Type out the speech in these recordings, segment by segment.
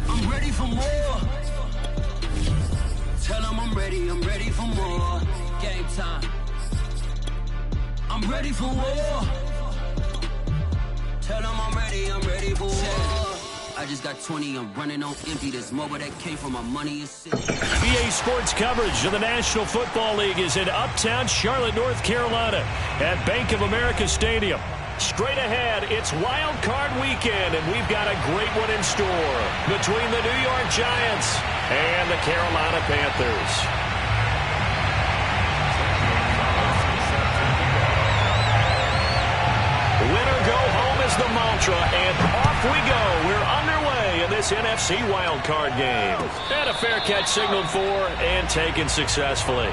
I'm ready for more. Tell them I'm ready for more. Game time. I'm ready for war. Tell them I'm ready for war. I just got 20, I'm running on empty. This mobile that came from my money is sitting. EA Sports coverage of the National Football League is in Uptown Charlotte, North Carolina at Bank of America Stadium. Straight ahead, it's Wild Card Weekend, and we've got a great one in store between the New York Giants and the Carolina Panthers. Winner go home is the mantra, and off we go. We're underway in this NFC wildcard game. And a fair catch signaled for and taken successfully.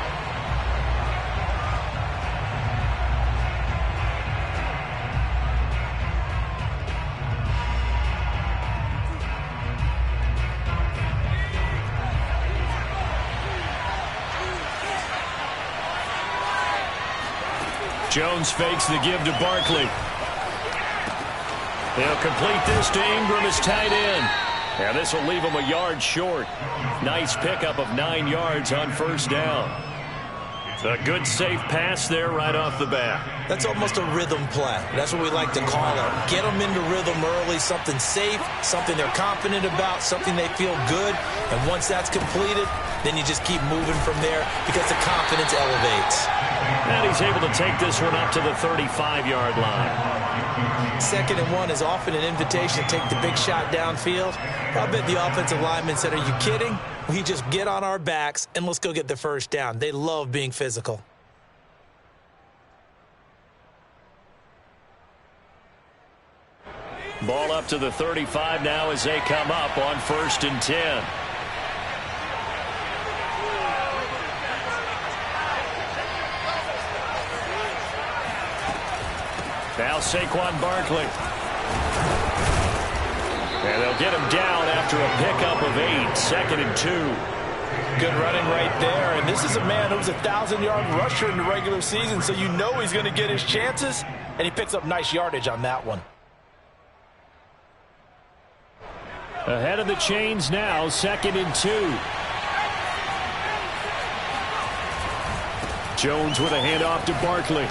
Jones fakes the give to Barkley. He'll complete this to Ingram as tight end. And this will leave him a yard short. Nice pickup of 9 yards on first down. A good safe pass there right off the bat. That's almost a rhythm play. That's what we like to call it. Get them into rhythm early, something safe, something they're confident about, something they feel good. And once that's completed, then you just keep moving from there because the confidence elevates. And he's able to take this one up to the 35-yard line. 2nd and 1 is often an invitation to take the big shot downfield. I bet the offensive lineman said, are you kidding? We just get on our backs and let's go get the first down. They love being physical. Ball up to the 35 now as they come up on 1st and 10. Now Saquon Barkley. And they'll get him down after a pickup of 8. 2nd and 2. Good running right there. And this is a man who was a 1,000-yard rusher in the regular season, so you know he's going to get his chances. And he picks up nice yardage on that one. Ahead of the chains now, 2nd and 2. Jones with a handoff to Barkley.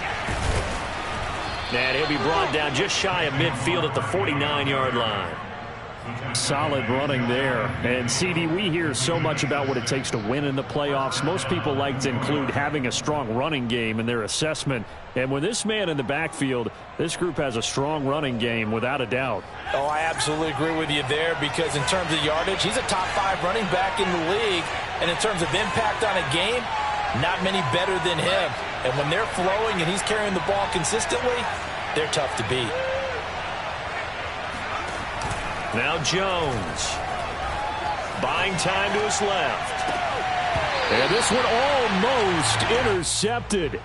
And he'll be brought down just shy of midfield at the 49-yard line. Solid running there. And, CD, we hear so much about what it takes to win in the playoffs. Most people like to include having a strong running game in their assessment. And with this man in the backfield, this group has a strong running game without a doubt. Oh, I absolutely agree with you there because in terms of yardage, he's a top 5 running back in the league. And in terms of impact on a game, not many better than him. And when they're flowing and he's carrying the ball consistently, they're tough to beat. Now Jones. Buying time to his left. And this one almost intercepted.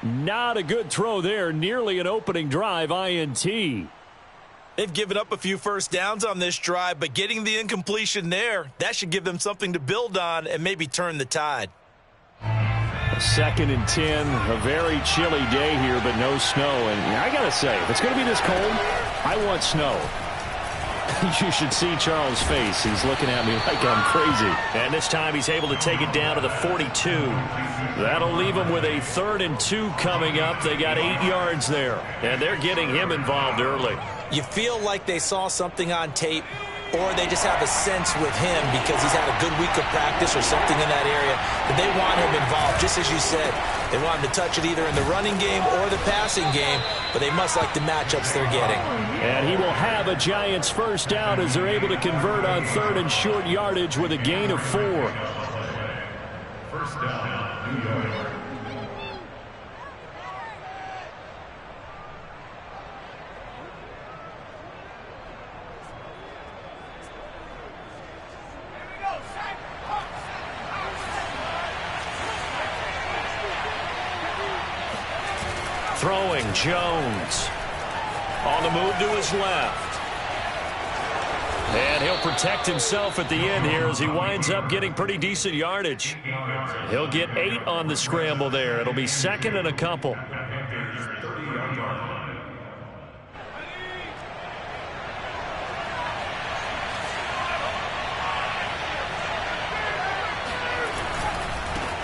Not a good throw there. Nearly an opening drive INT. They've given up a few first downs on this drive, but getting the incompletion there, that should give them something to build on and maybe turn the tide. 2nd and 10, a very chilly day here, but no snow. And I got to say, if it's going to be this cold, I want snow. You should see Charles' face. He's looking at me like I'm crazy. And this time he's able to take it down to the 42. That'll leave him with a 3rd and 2 coming up. They got 8 yards there, and they're getting him involved early. You feel like they saw something on tape, or they just have a sense with him because he's had a good week of practice or something in that area that they want him involved. Just as you said, they want him to touch it either in the running game or the passing game, but they must like the matchups they're getting. And he will have a Giants first down as they're able to convert on 3rd and short yardage with a gain of 4. First down, New York. Throwing Jones. On the move to his left. And he'll protect himself at the end here as he winds up getting pretty decent yardage. He'll get 8 on the scramble there. It'll be 2nd and a couple.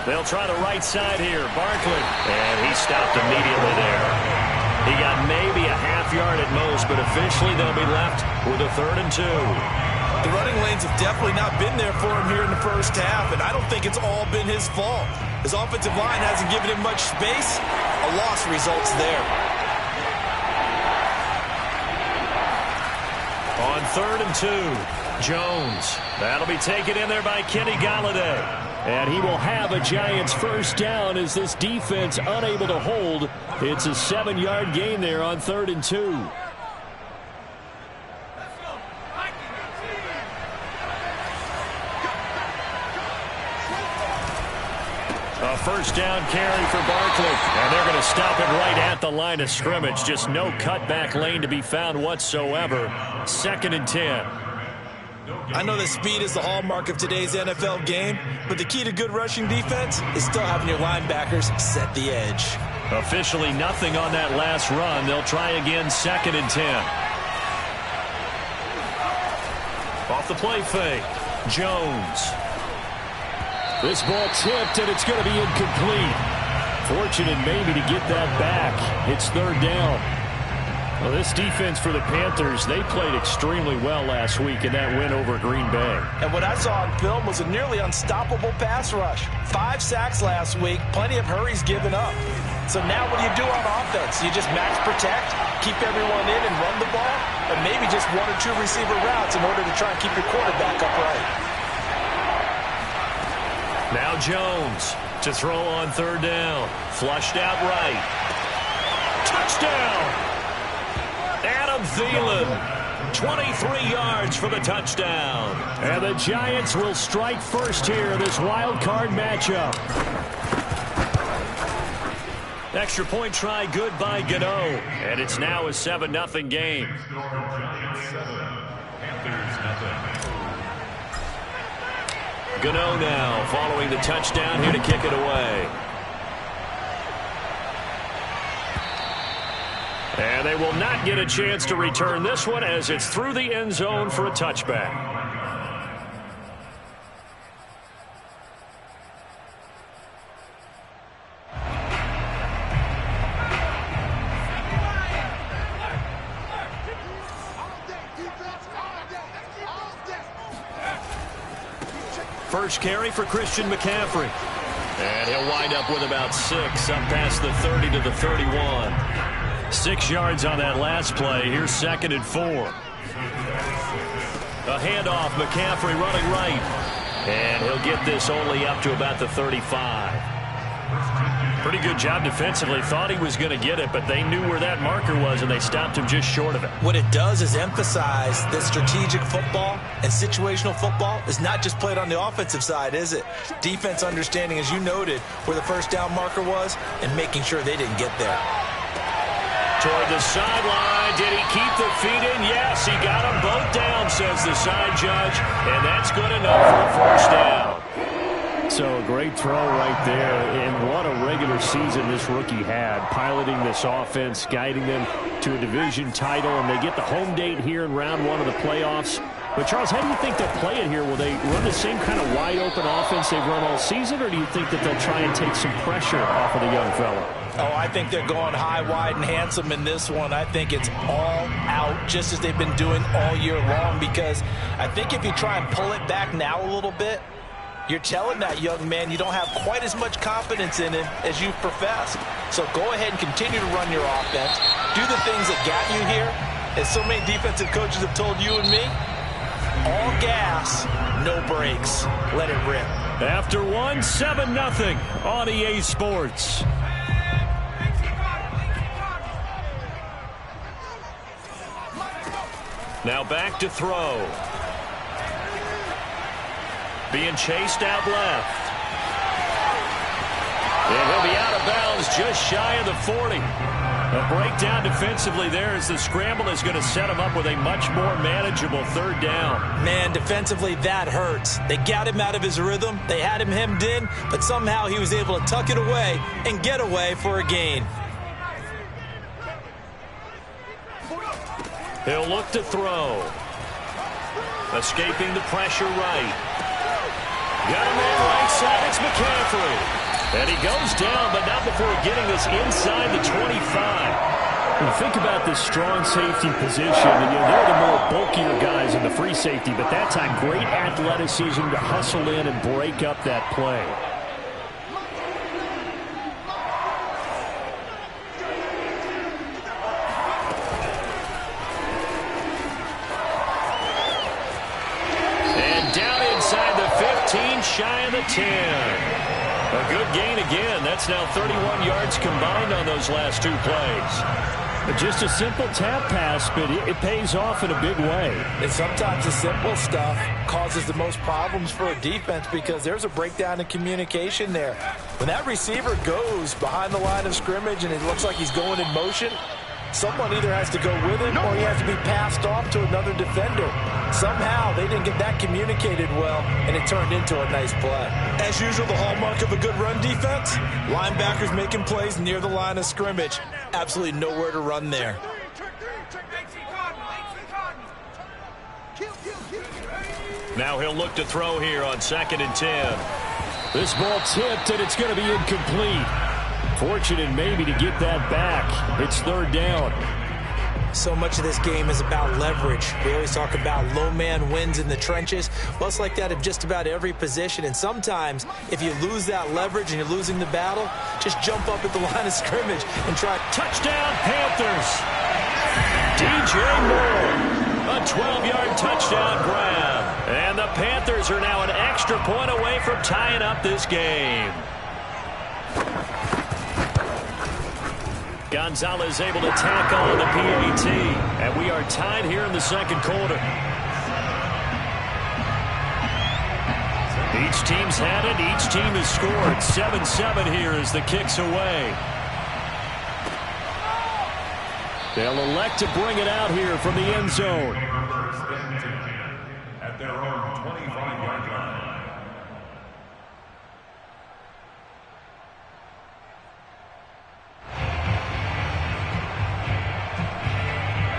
They'll try the right side here. Barkley. And he stopped immediately there. He got maybe a half yard at most, but officially they'll be left with a 3rd and 2. The running lanes have definitely not been there for him here in the first half, and I don't think it's all been his fault. His offensive line hasn't given him much space. A loss results there. On 3rd and 2, Jones. That'll be taken in there by Kenny Golladay. And he will have a Giants first down as this defense unable to hold. It's a 7-yard gain there on 3rd and 2. A first down carry for Barkley. And they're going to stop it right at the line of scrimmage. Just no cutback lane to be found whatsoever. 2nd and 10. I know that speed is the hallmark of today's NFL game, but the key to good rushing defense is still having your linebackers set the edge. Officially nothing on that last run. They'll try again 2nd and 10. Off the play fake. Jones. This ball tipped, and it's going to be incomplete. Fortunate maybe to get that back. It's 3rd down. Well, this defense for the Panthers, they played extremely well last week in that win over Green Bay. And what I saw on film was a nearly unstoppable pass rush. 5 sacks last week, plenty of hurries given up. So now what do you do on offense? You just max protect, keep everyone in and run the ball, or maybe just 1 or 2 receiver routes in order to try and keep your quarterback upright. Now Jones to throw on 3rd down. Flushed out right. Touchdown! Adam Thielen, 23 yards for the touchdown. And the Giants will strike first here in this wild card matchup. Extra point try good by Gano. And it's now a 7-0 game. Gano now following the touchdown here to kick it away. And they will not get a chance to return this one as it's through the end zone for a touchback. First carry for Christian McCaffrey. And he'll wind up with about 6 up past the 30 to the 31. 6 yards on that last play. Here's 2nd and 4. A handoff. McCaffrey running right. And he'll get this only up to about the 35. Pretty good job defensively. Thought he was going to get it, but they knew where that marker was, and they stopped him just short of it. What it does is emphasize that strategic football and situational football is not just played on the offensive side, is it? Defense understanding, as you noted, where the first down marker was and making sure they didn't get there. Toward the sideline. Did he keep the feet in? Yes, he got them both down, says the side judge, and that's good enough for a first down. So a great throw right there, and what a regular season this rookie had, piloting this offense, guiding them to a division title, and they get the home date here in round 1 of the playoffs. But, Charles, how do you think they'll play it here? Will they run the same kind of wide-open offense they've run all season, or do you think that they'll try and take some pressure off of the young fella? Oh, I think they're going high, wide, and handsome in this one. I think it's all out, just as they've been doing all year long, because I think if you try and pull it back now a little bit, you're telling that young man you don't have quite as much confidence in him as you've professed. So go ahead and continue to run your offense. Do the things that got you here. As so many defensive coaches have told you and me, all gas, no brakes. Let it rip. After 1, 7-0 on EA Sports. Now back to throw. Being chased out left. And he'll be out of bounds just shy of the 40. A breakdown defensively there as the scramble is going to set him up with a much more manageable 3rd down. Man, defensively, that hurts. They got him out of his rhythm. They had him hemmed in, but somehow he was able to tuck it away and get away for a gain. He'll look to throw. Escaping the pressure right. Got a man right side. It's McCaffrey. And he goes down, but not before getting this inside the 25. When you think about this strong safety position, and they're the more bulkier guys in the free safety, but that time, great athleticism to hustle in and break up that play. And down inside the 15, shy of the 10. A good gain again. That's now 31 yards combined on those last two plays. Just a simple tap pass, but it pays off in a big way. And sometimes the simple stuff causes the most problems for a defense because there's a breakdown in communication there. When that receiver goes behind the line of scrimmage and it looks like he's going in motion, someone either has to go with him or he has to be passed off to another defender. Somehow they didn't get that communicated well, and it turned into a nice play. As usual, the hallmark of a good run defense, linebackers making plays near the line of scrimmage. Absolutely nowhere to run there. Now he'll look to throw here on 2nd and 10. This ball tipped, and it's going to be incomplete. Fortunate maybe to get that back. It's 3rd down. So much of this game is about leverage. We always talk about low man wins in the trenches. Well, it's like that in just about every position. And sometimes, if you lose that leverage and you're losing the battle, just jump up at the line of scrimmage and try. Touchdown, Panthers! DJ Moore, a 12-yard touchdown grab. And the Panthers are now an extra point away from tying up this game. Gonzalez able to tackle on the PAT. And we are tied here in the 2nd quarter. Each team's had it. Each team has scored. 7-7 here as the kick's away. They'll elect to bring it out here from the end zone. At their own 25-yard line.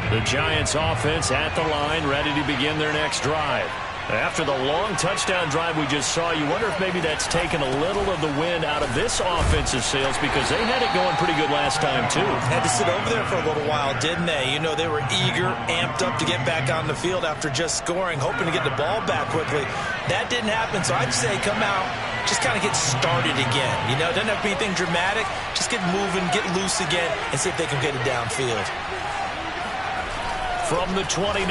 The Giants offense at the line, ready to begin their next drive. After the long touchdown drive we just saw, you wonder if maybe that's taken a little of the wind out of this offensive sails because they had it going pretty good last time, too. Had to sit over there for a little while, didn't they? You know, they were eager, amped up to get back on the field after just scoring, hoping to get the ball back quickly. That didn't happen, so I'd say come out, just kind of get started again. You know, doesn't have to be anything dramatic. Just get moving, get loose again, and see if they can get it downfield. From the 29,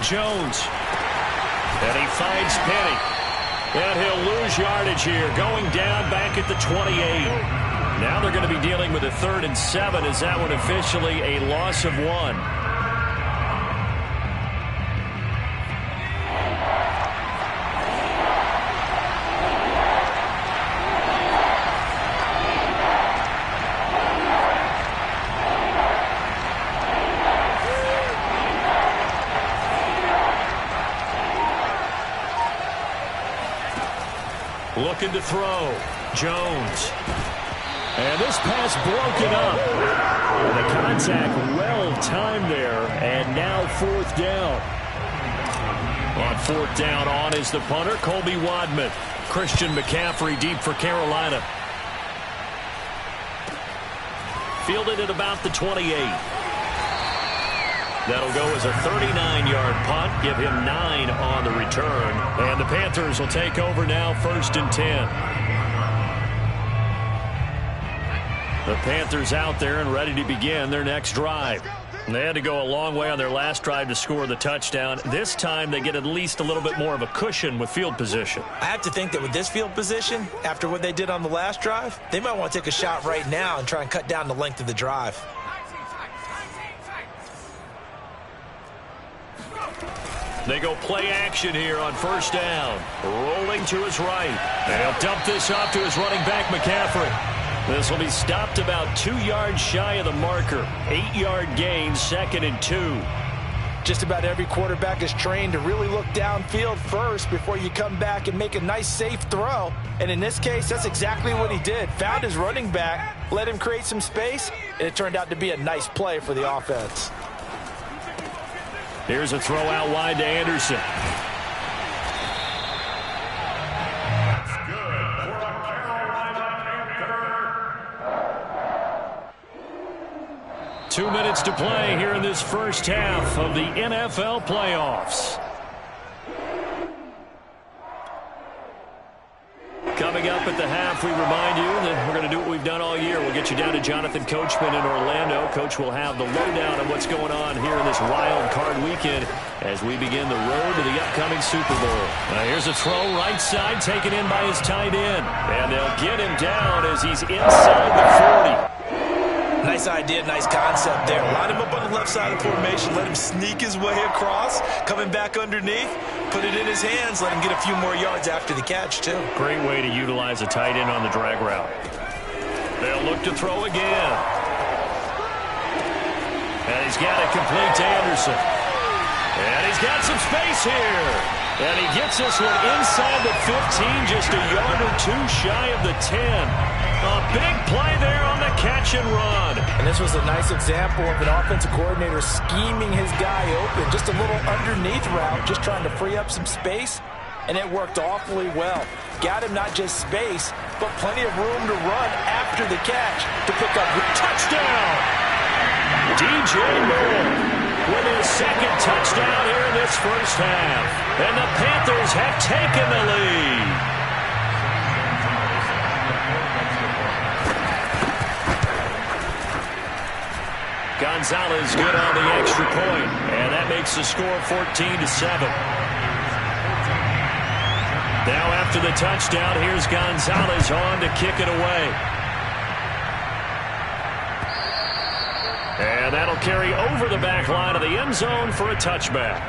Jones. And he finds Penny. And he'll lose yardage here, going down back at the 28. Now they're going to be dealing with a 3rd and 7. Is that one officially a loss of 1? Looking to throw. Jones. And this pass broken up. And the contact well timed there. And now 4th down. On 4th down, on is the punter, Colby Wadman. Christian McCaffrey deep for Carolina. Fielded at about the 28. That'll go as a 39-yard punt. Give him 9 on the return. And the Panthers will take over now, 1st and 10. The Panthers out there and ready to begin their next drive. And they had to go a long way on their last drive to score the touchdown. This time they get at least a little bit more of a cushion with field position. I have to think that with this field position, after what they did on the last drive, they might want to take a shot right now and try and cut down the length of the drive. They go play action here on 1st down. Rolling to his right. And he'll dump this off to his running back, McCaffrey. This will be stopped about 2 yards shy of the marker. 8-yard gain, 2nd and 2. Just about every quarterback is trained to really look downfield first before you come back and make a nice, safe throw. And in this case, that's exactly what he did. Found his running back, let him create some space, and it turned out to be a nice play for the offense. Here's a throw out wide to Anderson. 2 minutes to play here in this first half of the NFL playoffs. Coming up at the half, we remind you that we're going to do what we've done all year. We'll get you down to Jonathan Coachman in Orlando. Coach will have the lowdown on what's going on here in this wild card weekend as we begin the road to the upcoming Super Bowl. Here's a throw right side taken in by his tight end. And they'll get him down as he's inside the 40. Nice idea, nice concept there. Line him up on the left side of the formation. Let him sneak his way across. Coming back underneath. Put it in his hands. Let him get a few more yards after the catch, too. Great way to utilize a tight end on the drag route. They'll look to throw again. And he's got it complete to Anderson. And he's got some space here. And he gets this one inside the 15, just a yard or two shy of the 10. A big play there on the catch and run. And this was a nice example of an offensive coordinator scheming his guy open. Just a little underneath route, just trying to free up some space. And it worked awfully well. Got him not just space, but plenty of room to run after the catch to pick up the touchdown. DJ Moore with his second touchdown here in this first half. And the Panthers have taken the lead. Gonzalez good on the extra point, and that makes the score 14-7. Now after the touchdown, here's Gonzalez on to kick it away. And that'll carry over the back line of the end zone for a touchback.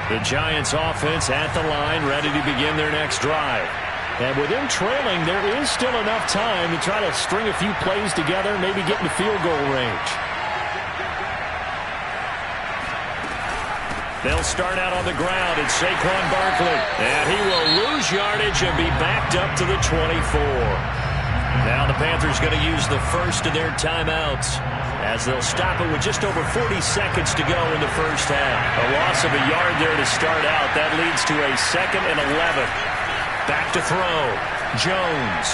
The Giants offense at the line, ready to begin their next drive. And with them trailing, there is still enough time to try to string a few plays together, maybe get into field goal range. They'll start out on the ground. It's Saquon Barkley. And he will lose yardage and be backed up to the 24. Now the Panthers going to use the first of their timeouts as they'll stop it with just over 40 seconds to go in the first half. A loss of a yard there to start out. That leads to a 2nd and 11. Back to throw. Jones.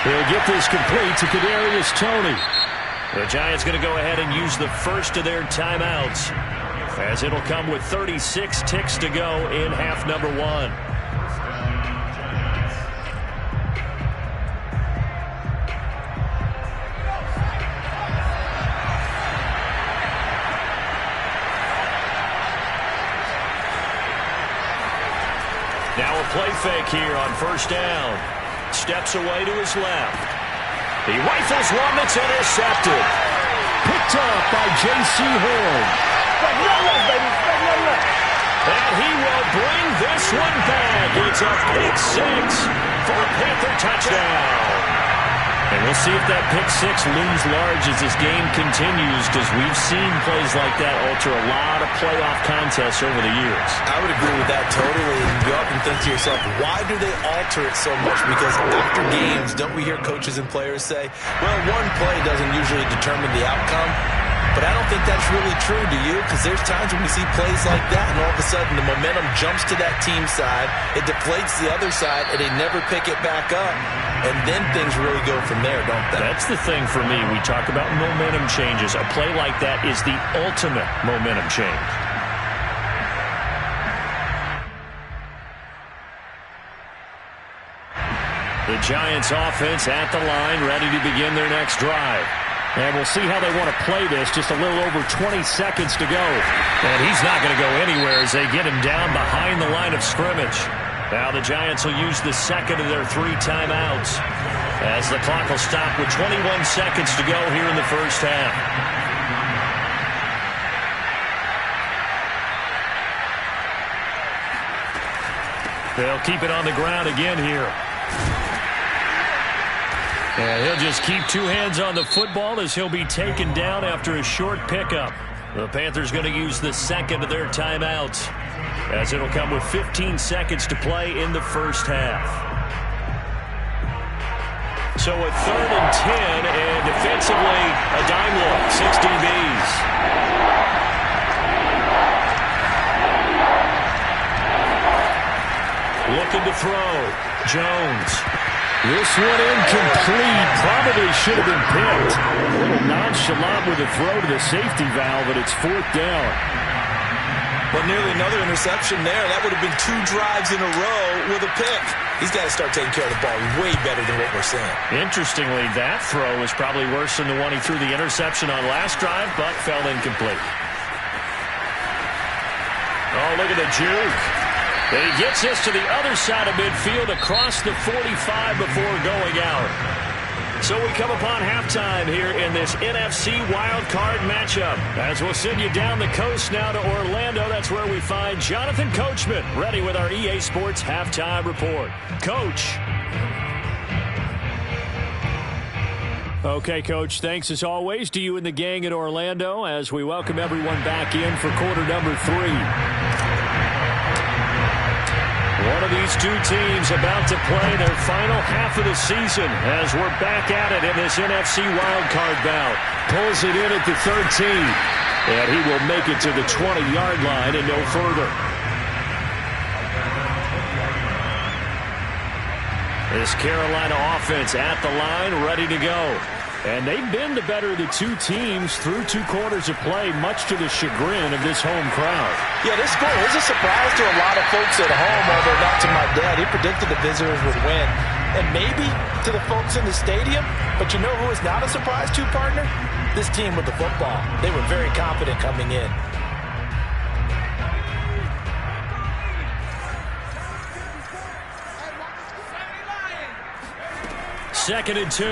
He'll get this complete to Kadarius Toney. The Giants going to go ahead and use the first of their timeouts as it'll come with 36 ticks to go in half number 1. Now a play fake here on first down. Steps away to his left. He rifles one that's intercepted. Picked up by J.C. Horn. And he will bring this one back. It's a pick six for a Panther touchdown. And we'll see if that pick six looms large as this game continues, because we've seen plays like that alter a lot of playoff contests over the years. I would agree with that totally. And you often think to yourself, why do they alter it so much? Because after games, don't we hear coaches and players say, well, one play doesn't usually determine the outcome. But I don't think that's really true, do you? Because there's times when we see plays like that, and all of a sudden the momentum jumps to that team side, it deflates the other side, and they never pick it back up. And then things really go from there, don't they? That's the thing for me. We talk about momentum changes. A play like that is the ultimate momentum change. The Giants offense at the line, ready to begin their next drive. And we'll see how they want to play this. Just a little over 20 seconds to go. And he's not going to go anywhere as they get him down behind the line of scrimmage. Now the Giants will use the second of their 3 timeouts as the clock will stop with 21 seconds to go here in the first half. They'll keep it on the ground again here. And he'll just keep 2 hands on the football as he'll be taken down after a short pickup. The Panthers going to use the second of their timeouts as it'll come with 15 seconds to play in the first half. So a 3rd and 10, and defensively a dime look, 6 DBs. Looking to throw. Jones. This one incomplete. Probably should have been picked. A little nonchalant with a throw to the safety valve, but it's 4th down. But nearly another interception there. That would have been 2 drives in a row with a pick. He's got to start taking care of the ball way better than what we're seeing. Interestingly, that throw was probably worse than the one he threw the interception on last drive, but fell incomplete. Oh, look at the juke. And he gets this to the other side of midfield across the 45 before going out. So we come upon halftime here in this NFC wildcard matchup. As we'll send you down the coast now to Orlando, that's where we find Jonathan Coachman, ready with our EA Sports halftime report. Coach. Okay, Coach, thanks as always to you and the gang in Orlando as we welcome everyone back in for quarter number 3. One of these two teams about to play their final half of the season as we're back at it in this NFC wildcard bout. Pulls it in at the 13, and he will make it to the 20-yard line and no further. This Carolina offense at the line, ready to go. And they've been the better of the two teams through 2 quarters of play, much to the chagrin of this home crowd. Yeah, this score was a surprise to a lot of folks at home, although not to my dad. He predicted the visitors would win. And maybe to the folks in the stadium, but you know who is not a surprise to, partner? This team with the football. They were very confident coming in. Second and 2.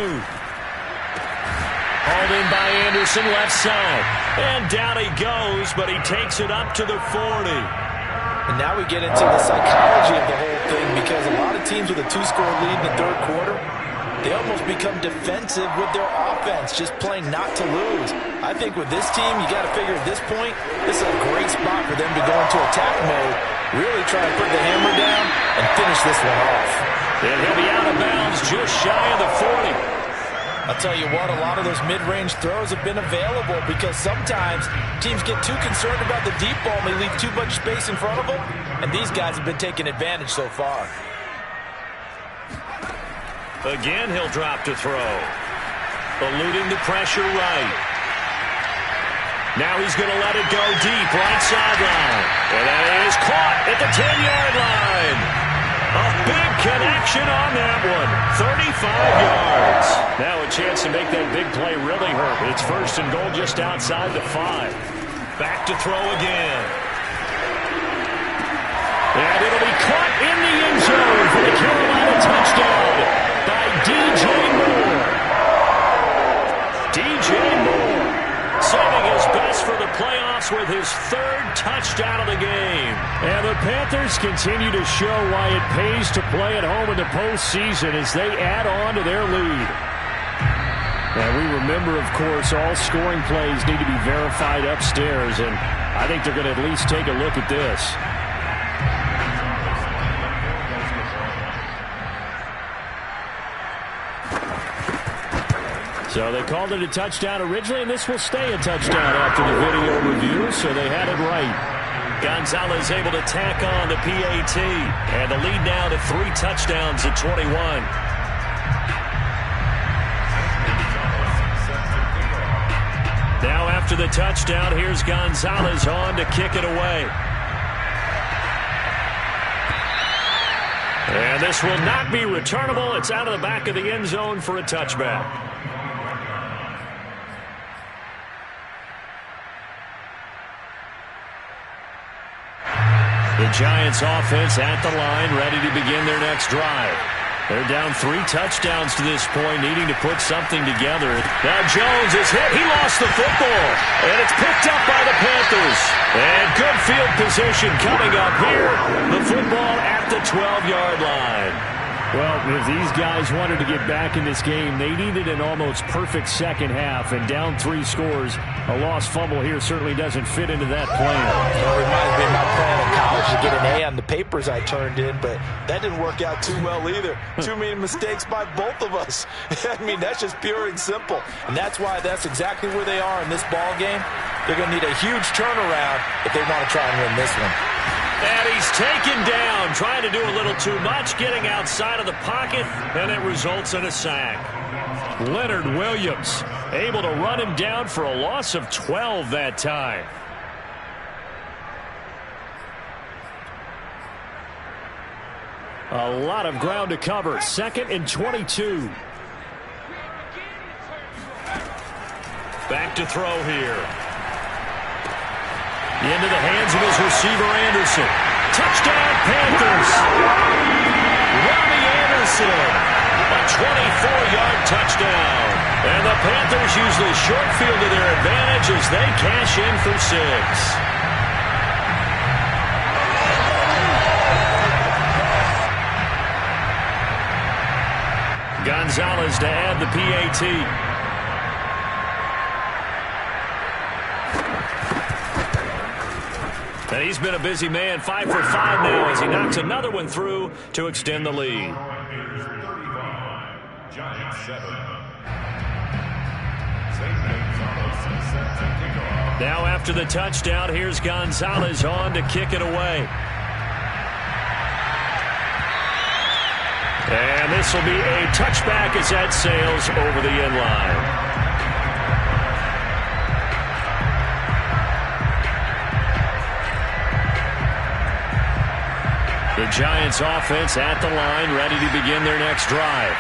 Hauled in by Anderson, left side. And down he goes, but he takes it up to the 40. And now we get into the psychology of the whole thing, because a lot of teams with a 2-score lead in the 3rd quarter, they almost become defensive with their offense, just playing not to lose. I think with this team, you got to figure at this point, this is a great spot for them to go into attack mode, really try to put the hammer down and finish this one off. And he'll be out of bounds just shy of the 40. I'll tell you what, a lot of those mid-range throws have been available because sometimes teams get too concerned about the deep ball and they leave too much space in front of them, and these guys have been taking advantage so far. Again, he'll drop to throw. Eluding the pressure right. Now he's going to let it go deep, right sideline. And that is caught at the 10-yard line. A big connection on that one. 35 yards. Now a chance to make that big play really hurt. It's 1st and goal just outside the 5. Back to throw again. And it'll be caught in the end zone for the Carolina touchdown by DJ Moore. DJ Moore saving his best for the playoffs with his 3rd touchdown of the game. And the Panthers continue to show why it pays to play at home in the postseason as they add on to their lead. And we remember, of course, all scoring plays need to be verified upstairs, and I think they're going to at least take a look at this. So they called it a touchdown originally, and this will stay a touchdown after the video review, so they had it right. Gonzalez able to tack on the PAT, and the lead now to 3 touchdowns at 21. Now after the touchdown, here's Gonzalez on to kick it away. And this will not be returnable. It's out of the back of the end zone for a touchback. The Giants offense at the line, ready to begin their next drive. They're down 3 touchdowns to this point, needing to put something together. Now Jones is hit. He lost the football. And it's picked up by the Panthers. And good field position coming up here. The football at the 12-yard line. Well, if these guys wanted to get back in this game, they needed an almost perfect second half. And down 3 scores, a lost fumble here certainly doesn't fit into that plan. It reminds me of my plan in college to get an A on the papers I turned in, but that didn't work out too well either. Too many mistakes by both of us. I mean, that's just pure and simple. And that's why that's exactly where they are in this ball game. They're going to need a huge turnaround if they want to try and win this one. And he's taken down, trying to do a little too much, getting outside of the pocket, and it results in a sack. Leonard Williams able to run him down for a loss of 12 that time. A lot of ground to cover. 2nd and 22. Back to throw here. Into the hands of his receiver, Anderson. Touchdown, Panthers. Robbie Anderson. A 24-yard touchdown. And the Panthers use the short field to their advantage as they cash in for 6. Gonzalez to add the PAT. And he's been a busy man, 5 for 5 now as he knocks another one through to extend the lead. Now after the touchdown, here's Gonzalez on to kick it away. And this will be a touchback as that sails over the end line. The Giants offense at the line, ready to begin their next drive.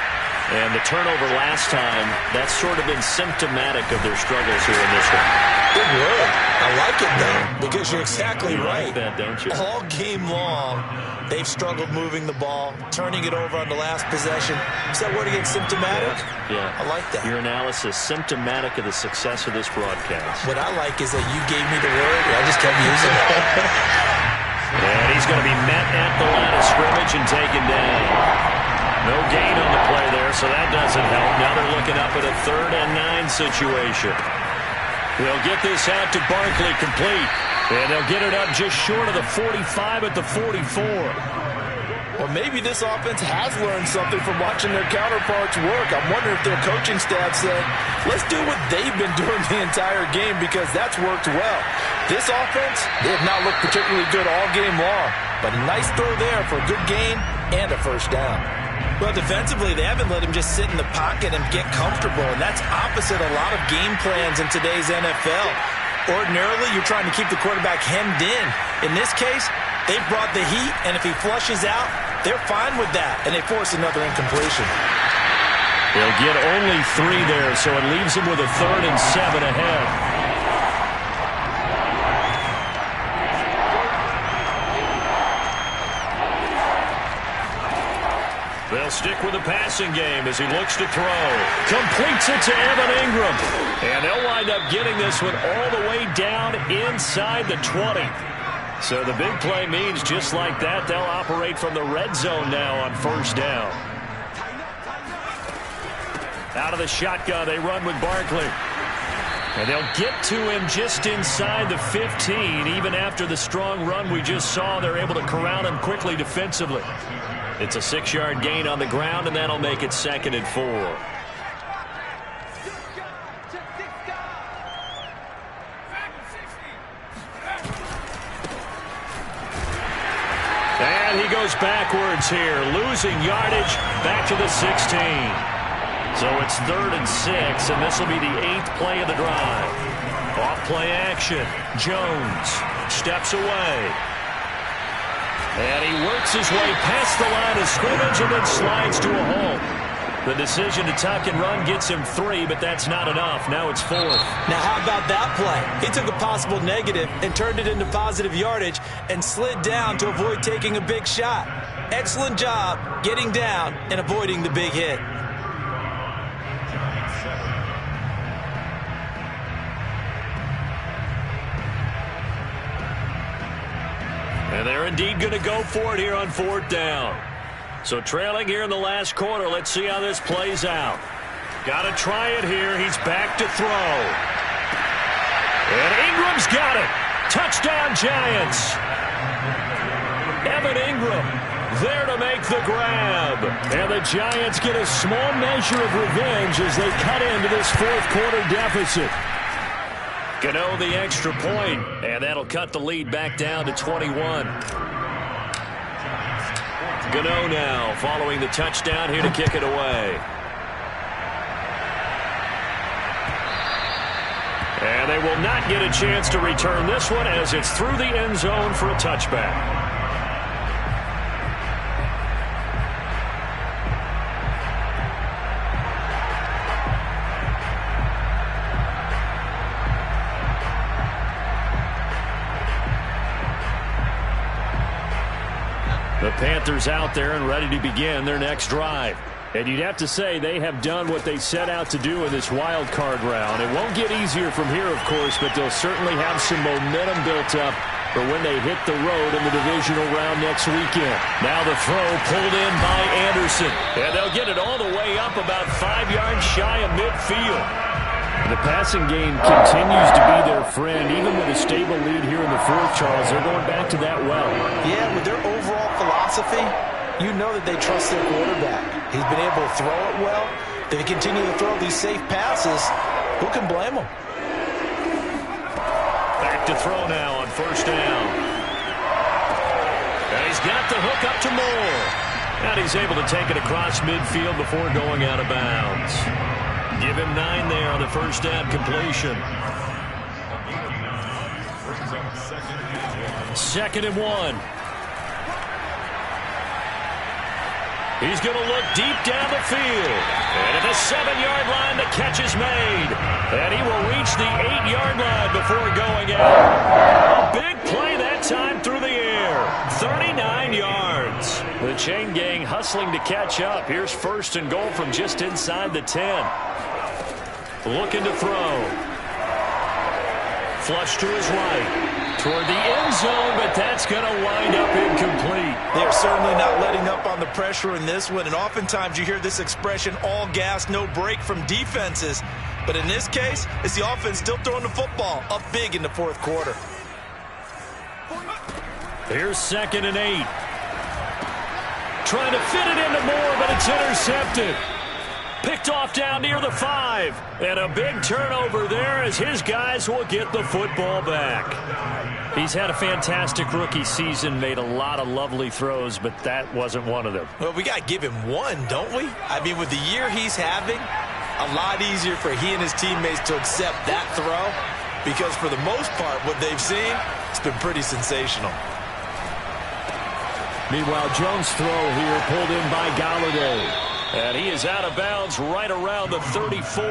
And the turnover last time, that's sort of been symptomatic of their struggles here in this one. Good word. I like it, though, because you're exactly right. Like that, don't you? All game long, they've struggled moving the ball, turning it over on the last possession. Is that word again, symptomatic? Yeah. I like that. Your analysis, symptomatic of the success of this broadcast. What I like is that you gave me the word, and I just kept using it. And he's going to be met at the line of scrimmage and taken down. No gain on the play there, so that doesn't help. Now they're looking up at a 3rd and 9 situation. They'll get this out to Barkley complete. And they'll get it up just short of the 45 at the 44. Or maybe this offense has learned something from watching their counterparts work. I'm wondering if their coaching staff said, let's do what they've been doing the entire game because that's worked well. This offense, they have not looked particularly good all game long. But a nice throw there for a good gain and a first down. Well, defensively, they haven't let him just sit in the pocket and get comfortable, and that's opposite a lot of game plans in today's NFL. Ordinarily, you're trying to keep the quarterback hemmed in. In this case, they've brought the heat, and if he flushes out, they're fine with that, and they force another incompletion. They'll get only 3 there, so it leaves them with a 3rd and 7 ahead. They'll stick with the passing game as he looks to throw. Completes it to Evan Ingram. And they'll wind up getting this one all the way down inside the 20. So the big play means just like that, they'll operate from the red zone now on 1st down. Out of the shotgun, they run with Barkley. And they'll get to him just inside the 15. Even after the strong run we just saw, they're able to corral him quickly defensively. It's a 6-yard gain on the ground, and that'll make it 2nd and 4. And he goes backwards here, losing yardage back to the 16. So it's 3rd and 6, and this will be the 8th play of the drive. Off play action. Jones steps away. And he works his way past the line of scrimmage and then slides to a halt. The decision to tuck and run gets him 3, but that's not enough. Now it's 4th. Now how about that play? He took a possible negative and turned it into positive yardage and slid down to avoid taking a big shot. Excellent job getting down and avoiding the big hit. And they're indeed going to go for it here on 4th down. So trailing here in the last quarter, let's see how this plays out. Got to try it here. He's back to throw. And Ingram's got it. Touchdown, Giants. Evan there to make the grab. And the Giants get a small measure of revenge as they cut into this fourth quarter deficit. Gano the extra point, and that'll cut the lead back down to 21. Gano now following the touchdown here to kick it away. And they will not get a chance to return this one as it's through the end zone for a touchback. The Panthers out there and ready to begin their next drive. And you'd have to say they have done what they set out to do in this wild card round. It won't get easier from here, of course, but they'll certainly have some momentum built up for when they hit the road in the divisional round next weekend. Now the throw pulled in by Anderson. And they'll get it all the way up about 5 yards shy of midfield. The passing game continues to be their friend. Even with a stable lead here in the fourth, Charles, they're going back to that well. Yeah, with their overall philosophy, you know that they trust their quarterback. He's been able to throw it well. They continue to throw these safe passes. Who can blame them? Back to throw now on first down. And he's got the hook up to Moore. And he's able to take it across midfield before going out of bounds. Give him 9 there on the first down completion. 2nd and 1. He's going to look deep down the field. And at the 7-yard line, the catch is made. And he will reach the 8-yard line before going out. A big play that time through the air. 39 yards. The chain gang hustling to catch up. Here's 1st and goal from just inside the 10. Looking to throw. Flush to his right. Toward the end zone, but that's going to wind up incomplete. They're certainly not letting up on the pressure in this one, and oftentimes you hear this expression, all gas, no break from defenses. But in this case, it's the offense still throwing the football up big in the fourth quarter. Here's 2nd and 8. Trying to fit it into Moore, but it's intercepted. Picked off down near the 5. And a big turnover there as his guys will get the football back. He's had a fantastic rookie season, made a lot of lovely throws, but that wasn't one of them. Well, we got to give him one, don't we? I mean, with the year he's having, a lot easier for he and his teammates to accept that throw because for the most part, what they've seen, it's been pretty sensational. Meanwhile, Jones' throw here pulled in by Galladay. And he is out of bounds right around the 34.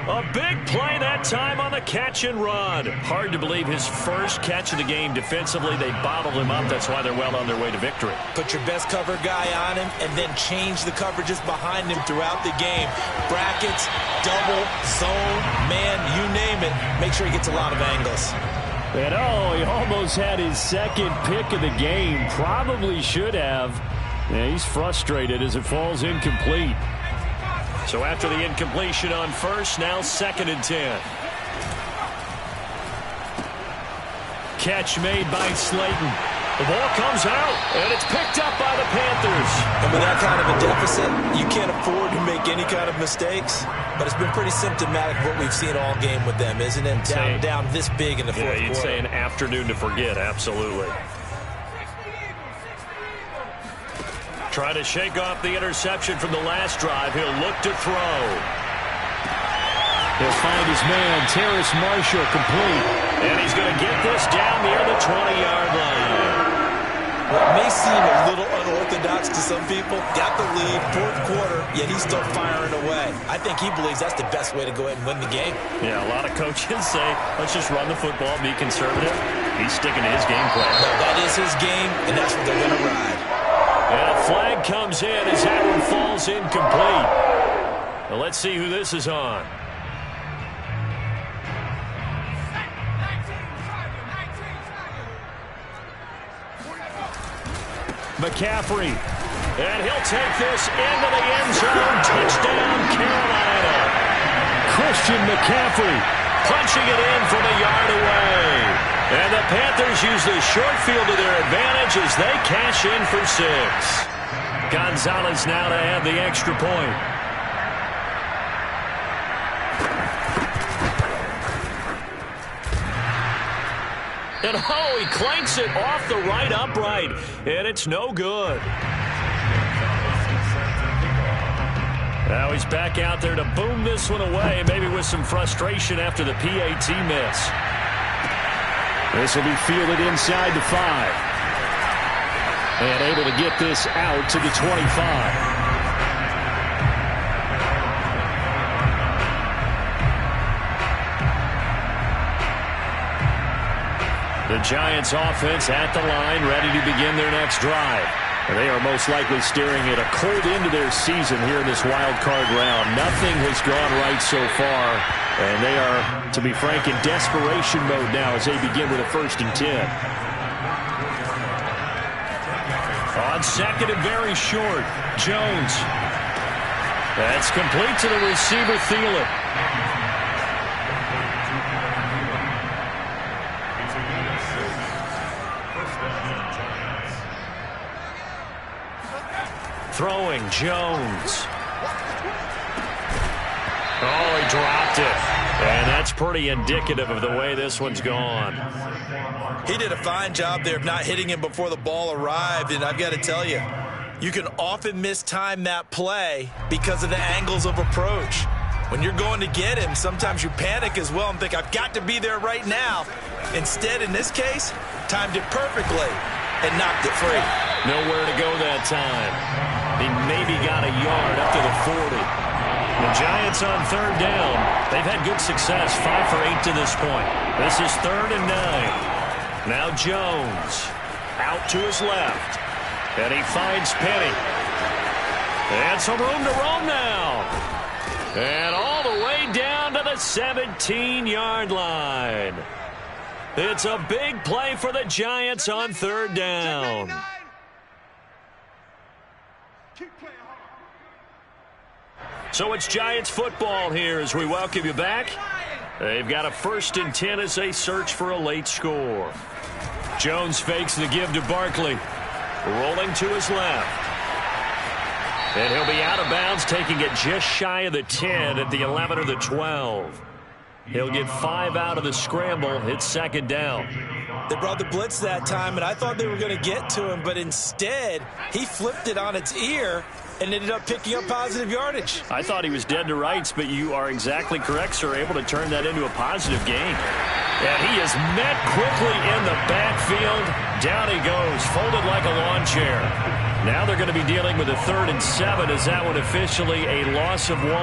A big play that time on the catch and run. Hard to believe his first catch of the game defensively. They bottled him up. That's why they're well on their way to victory. Put your best cover guy on him and then change the coverages behind him throughout the game. Brackets, double, zone, man, you name it. Make sure he gets a lot of angles. And he almost had his second pick of the game. Probably should have. Yeah, he's frustrated as it falls incomplete. So after the incompletion on first, now 2nd and 10. Catch made by Slayton. The ball comes out, and it's picked up by the Panthers. And with that kind of a deficit, you can't afford to make any kind of mistakes. But it's been pretty symptomatic of what we've seen all game with them, isn't it? Down this big in the fourth quarter. Yeah, you'd say an afternoon to forget, absolutely. Trying to shake off the interception from the last drive. He'll look to throw. He'll find his man, Terrace Marshall, complete. And he's going to get this down near the 20-yard line. What may seem a little unorthodox to some people, got the lead, fourth quarter, yet he's still firing away. I think he believes that's the best way to go ahead and win the game. Yeah, a lot of coaches say, let's just run the football, be conservative. He's sticking to his game plan. No, that is his game, and that's what they're going to ride. And a flag comes in as that one falls incomplete. Well, let's see who this is on. McCaffrey. And he'll take this into the end zone. Touchdown, Carolina. Christian McCaffrey punching it in from a yard away. And the Panthers use the short field to their advantage as they cash in for 6. Gonzalez now to add the extra point. And he clanks it off the right upright, and it's no good. Now he's back out there to boom this one away, maybe with some frustration after the PAT miss. This will be fielded inside the 5. And able to get this out to the 25. The Giants offense at the line, ready to begin their next drive. And they are most likely staring at a cold end to their season here in this wild card round. Nothing has gone right so far, and they are, to be frank, in desperation mode now as they begin with a 1st and 10. On 2nd and very short, Jones. That's complete to the receiver, Thielen. Throwing, Jones. Oh, he dropped it. And that's pretty indicative of the way this one's gone. He did a fine job there of not hitting him before the ball arrived, and I've got to tell you, you can often mistime that play because of the angles of approach. When you're going to get him, sometimes you panic as well and think, I've got to be there right now. Instead, in this case, timed it perfectly and knocked it free. Nowhere to go that time. He maybe got a yard up to the 40. The Giants on 3rd down. They've had good success, 5 for 8 to this point. This is 3rd and 9. Now Jones out to his left. And he finds Penny. And some room to roam now. And all the way down to the 17-yard line. It's a big play for the Giants on 3rd down. So it's Giants football here as we welcome you back. They've got a 1st and 10 as they search for a late score. Jones fakes the give to Barkley. Rolling to his left. And he'll be out of bounds, taking it just shy of the 10 at the 11 or the 12. He'll get 5 out of the scramble. It's 2nd down. They brought the blitz that time, and I thought they were going to get to him, but instead, he flipped it on its ear and ended up picking up positive yardage. I thought he was dead to rights, but you are exactly correct, sir, able to turn that into a positive gain. And he is met quickly in the backfield. Down he goes, folded like a lawn chair. Now they're going to be dealing with a 3rd and 7 as that one officially a loss of 1.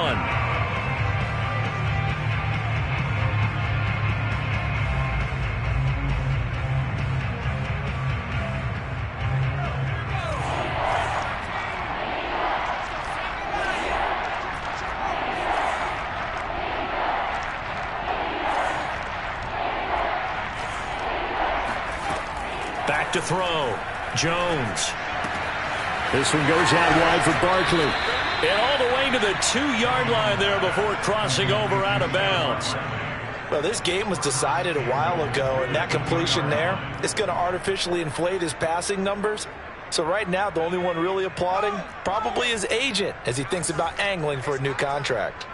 Back to throw. Jones. This one goes out wide for Barkley. And all the way to the 2-yard line there before crossing over out of bounds. Well, this game was decided a while ago, and that completion there is going to artificially inflate his passing numbers. So right now, the only one really applauding probably his agent as he thinks about angling for a new contract.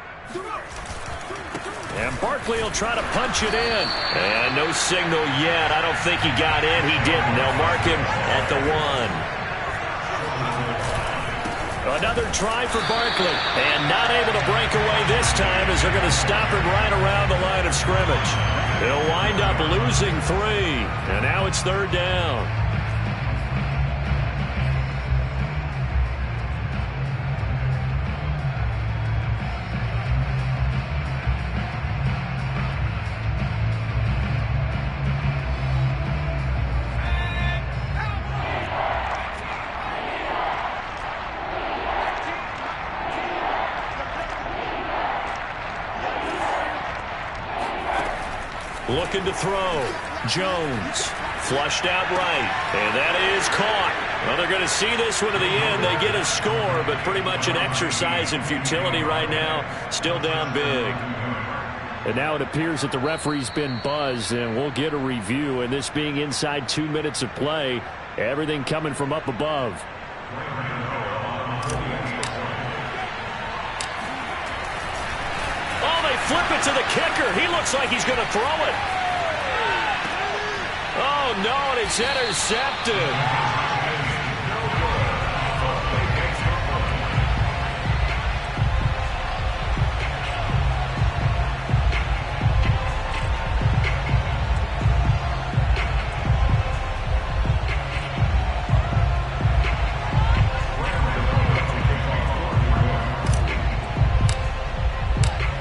And Barkley will try to punch it in. And no signal yet. I don't think he got in. He didn't. They'll mark him at the 1. Another try for Barkley. And not able to break away this time as they're going to stop him right around the line of scrimmage. He'll wind up losing 3. And now it's 3rd down. Looking to throw. Jones. Flushed out right. And that is caught. Well, they're going to see this one to the end. They get a score, but pretty much an exercise in futility right now. Still down big. And now it appears that the referee's been buzzed, and we'll get a review. And this being inside 2 minutes of play, everything coming from up above. Oh, they flip it to the kicker. He looks like he's going to throw it. Oh, no, and it's intercepted.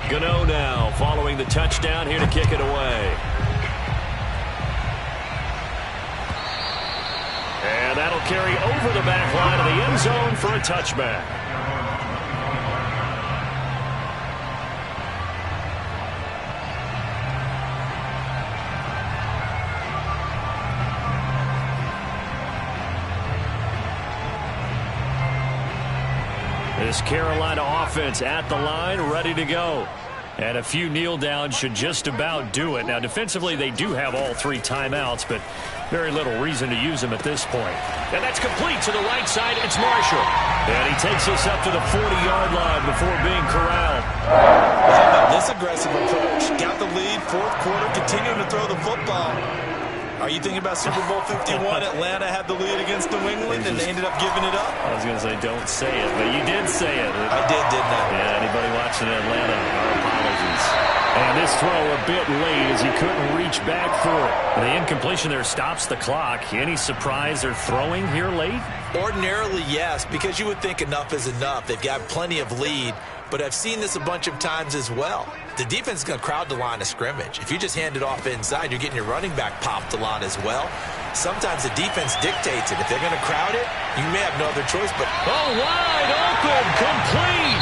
Gano now following the touchdown here to kick it away. And that'll carry over the back line of the end zone for a touchback. This Carolina offense at the line, ready to go. And a few kneel downs should just about do it. Now, defensively, they do have all 3 timeouts, but very little reason to use them at this point. And that's complete to the right side. It's Marshall. And he takes us up to the 40-yard line before being corralled. This aggressive approach. Got the lead, fourth quarter, continuing to throw the football. Are you thinking about Super Bowl 51? Atlanta had the lead against New England, and they ended up giving it up? I was going to say, don't say it, but you did say it. I did, didn't I? Yeah, anybody watching Atlanta, our apologies. And this throw a bit late as he couldn't reach back for it. The incompletion there stops the clock. Any surprise they're throwing here late? Ordinarily, yes, because you would think enough is enough. They've got plenty of lead, but I've seen this a bunch of times as well. The defense is going to crowd the line of scrimmage. If you just hand it off inside, you're getting your running back popped a lot as well. Sometimes the defense dictates it. If they're going to crowd it, you may have no other choice but... Oh, wide open, complete!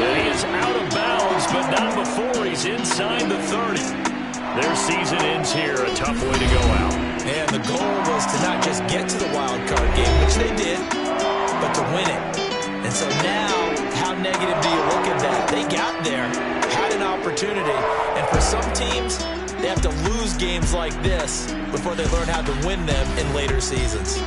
And he is out of bounds, but not before he's inside the 30. Their season ends here, a tough way to go out. And the goal was to not just get to the wild card game, which they did, but to win it. And so now, how negative do you look at that? They got there, had an opportunity, and for some teams, they have to lose games like this before they learn how to win them in later seasons.